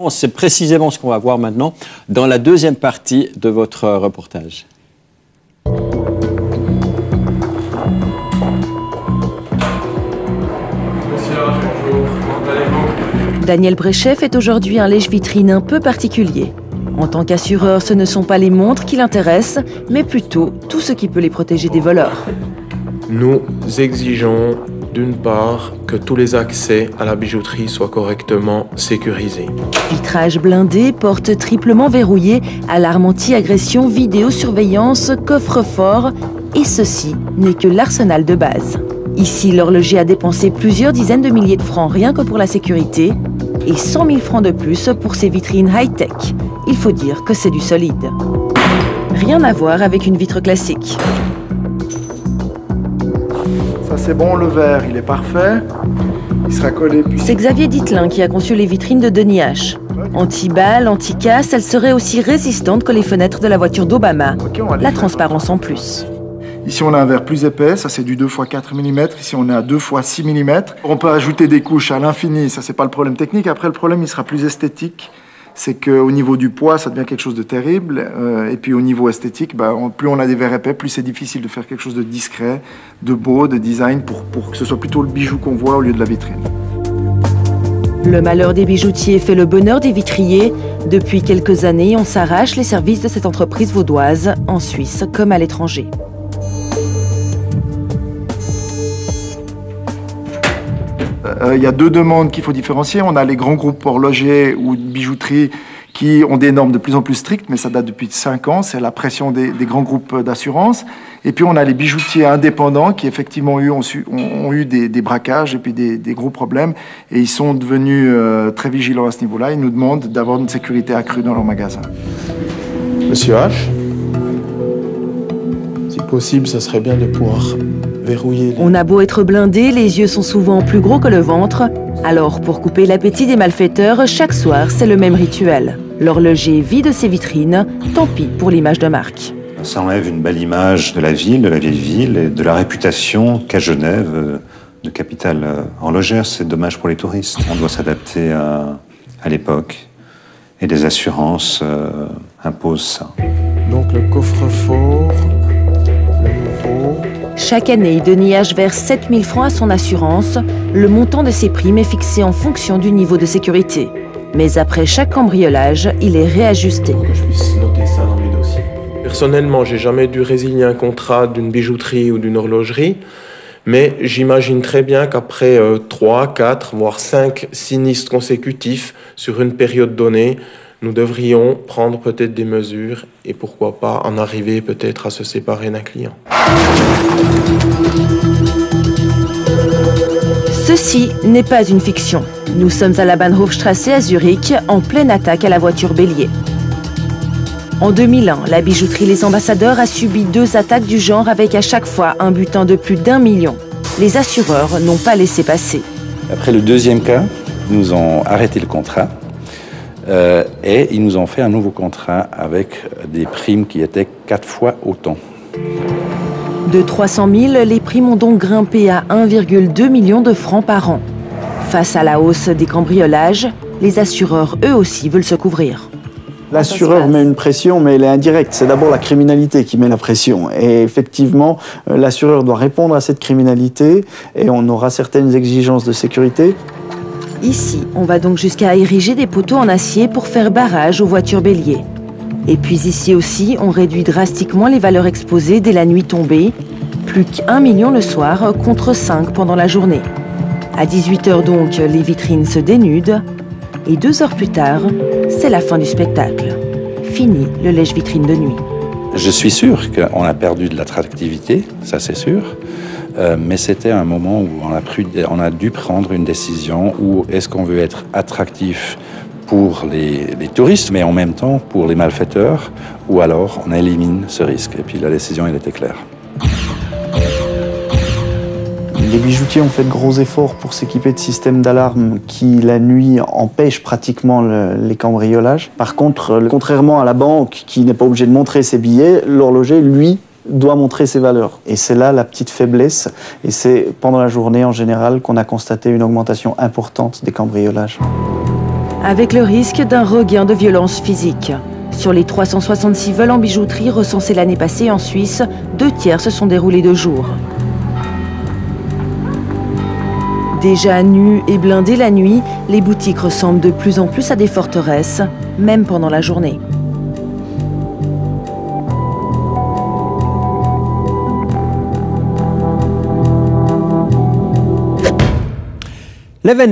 C'est précisément ce qu'on va voir maintenant dans la deuxième partie de votre reportage. Daniel Bréchef est aujourd'hui un lèche-vitrine un peu particulier. En tant qu'assureur, ce ne sont pas les montres qui l'intéressent, mais plutôt tout ce qui peut les protéger des voleurs. Nous exigeons d'une part que tous les accès à la bijouterie soient correctement sécurisés. Vitrage blindé, porte triplement verrouillée, alarme anti-agression, vidéosurveillance, coffre-fort, et ceci n'est que l'arsenal de base. Ici, l'horloger a dépensé plusieurs dizaines de milliers de francs rien que pour la sécurité et 100 000 francs de plus pour ses vitrines high-tech. Il faut dire que c'est du solide. Rien à voir avec une vitre classique. Ça c'est bon, le verre, il est parfait. Il sera collé. C'est Xavier Dittelin qui a conçu les vitrines de Denis H. Anti-balles, anti-casse, elles seraient aussi résistantes que les fenêtres de la voiture d'Obama. La transparence en plus. Ici, on a un verre plus épais, ça c'est du 2 x 4 mm. Ici, on est à 2 x 6 mm. On peut ajouter des couches à l'infini, ça c'est pas le problème technique. Après, le problème, il sera plus esthétique. C'est qu'au niveau du poids, ça devient quelque chose de terrible. Et puis au niveau esthétique, plus on a des verres épais, plus c'est difficile de faire quelque chose de discret, de beau, de design, pour que ce soit plutôt le bijou qu'on voit au lieu de la vitrine. Le malheur des bijoutiers fait le bonheur des vitriers. Depuis quelques années, on s'arrache les services de cette entreprise vaudoise, en Suisse comme à l'étranger. Il y a deux demandes qu'il faut différencier. On a les grands groupes horlogers ou de bijouterie qui ont des normes de plus en plus strictes, mais ça date depuis 5 ans. C'est la pression des grands groupes d'assurance. Et puis on a les bijoutiers indépendants qui effectivement ont eu des braquages et puis des gros problèmes. Et ils sont devenus très vigilants à ce niveau-là. Ils nous demandent d'avoir une sécurité accrue dans leur magasin. Monsieur H, si possible, ça serait bien de pouvoir verrouiller. On a beau être blindé, les yeux sont souvent plus gros que le ventre. Alors, pour couper l'appétit des malfaiteurs, chaque soir, c'est le même rituel. L'horloger vide ses vitrines, tant pis pour l'image de marque. Ça enlève une belle image de la ville, de la vieille ville, et de la réputation qu'a Genève de capitale horlogère. C'est dommage pour les touristes. On doit s'adapter à l'époque. Et les assurances imposent ça. Donc le coffre-fort, le nouveau... Chaque année, Denis H verse 7 000 francs à son assurance. Le montant de ses primes est fixé en fonction du niveau de sécurité. Mais après chaque cambriolage, il est réajusté. Que je puisse noter ça dans mes dossiers. Personnellement, j'ai jamais dû résilier un contrat d'une bijouterie ou d'une horlogerie. Mais j'imagine très bien qu'après 3, 4, voire 5 sinistres consécutifs sur une période donnée, nous devrions prendre peut-être des mesures et pourquoi pas en arriver peut-être à se séparer d'un client. Ceci n'est pas une fiction. Nous sommes à la Bahnhofstrasse à Zurich, en pleine attaque à la voiture bélier. En 2001, la bijouterie Les Ambassadeurs a subi 2 attaques du genre avec à chaque fois un butin de plus d'1 million. Les assureurs n'ont pas laissé passer. Après le deuxième cas, ils nous ont arrêté le contrat et ils nous ont fait un nouveau contrat avec des primes qui étaient 4 fois autant. De 300 000, les primes ont donc grimpé à 1,2 million de francs par an. Face à la hausse des cambriolages, les assureurs, eux aussi, veulent se couvrir. L'assureur met une pression, mais elle est indirecte. C'est d'abord la criminalité qui met la pression. Et effectivement, l'assureur doit répondre à cette criminalité et on aura certaines exigences de sécurité. Ici, on va donc jusqu'à ériger des poteaux en acier pour faire barrage aux voitures béliers. Et puis ici aussi, on réduit drastiquement les valeurs exposées dès la nuit tombée. Plus qu'1 million le soir contre 5 pendant la journée. À 18 h donc, les vitrines se dénudent. Et 2 heures plus tard, c'est la fin du spectacle. Fini le lèche-vitrine de nuit. Je suis sûr qu'on a perdu de l'attractivité, ça c'est sûr. Mais c'était un moment où on a dû prendre une décision où est-ce qu'on veut être attractif pour les touristes, mais en même temps pour les malfaiteurs, ou alors on élimine ce risque. Et puis la décision, elle était claire. Les bijoutiers ont fait de gros efforts pour s'équiper de systèmes d'alarme qui, la nuit, empêchent pratiquement les cambriolages. Par contre, contrairement à la banque qui n'est pas obligée de montrer ses billets, l'horloger, lui, doit montrer ses valeurs. Et c'est là la petite faiblesse. Et c'est pendant la journée, en général, qu'on a constaté une augmentation importante des cambriolages. avec le risque d'un regain de violence physique. Sur les 366 vols en bijouterie recensés l'année passée en Suisse, 2 tiers se sont déroulés de jour. Déjà nues et blindées la nuit, les boutiques ressemblent de plus en plus à des forteresses, même pendant la journée. L'événement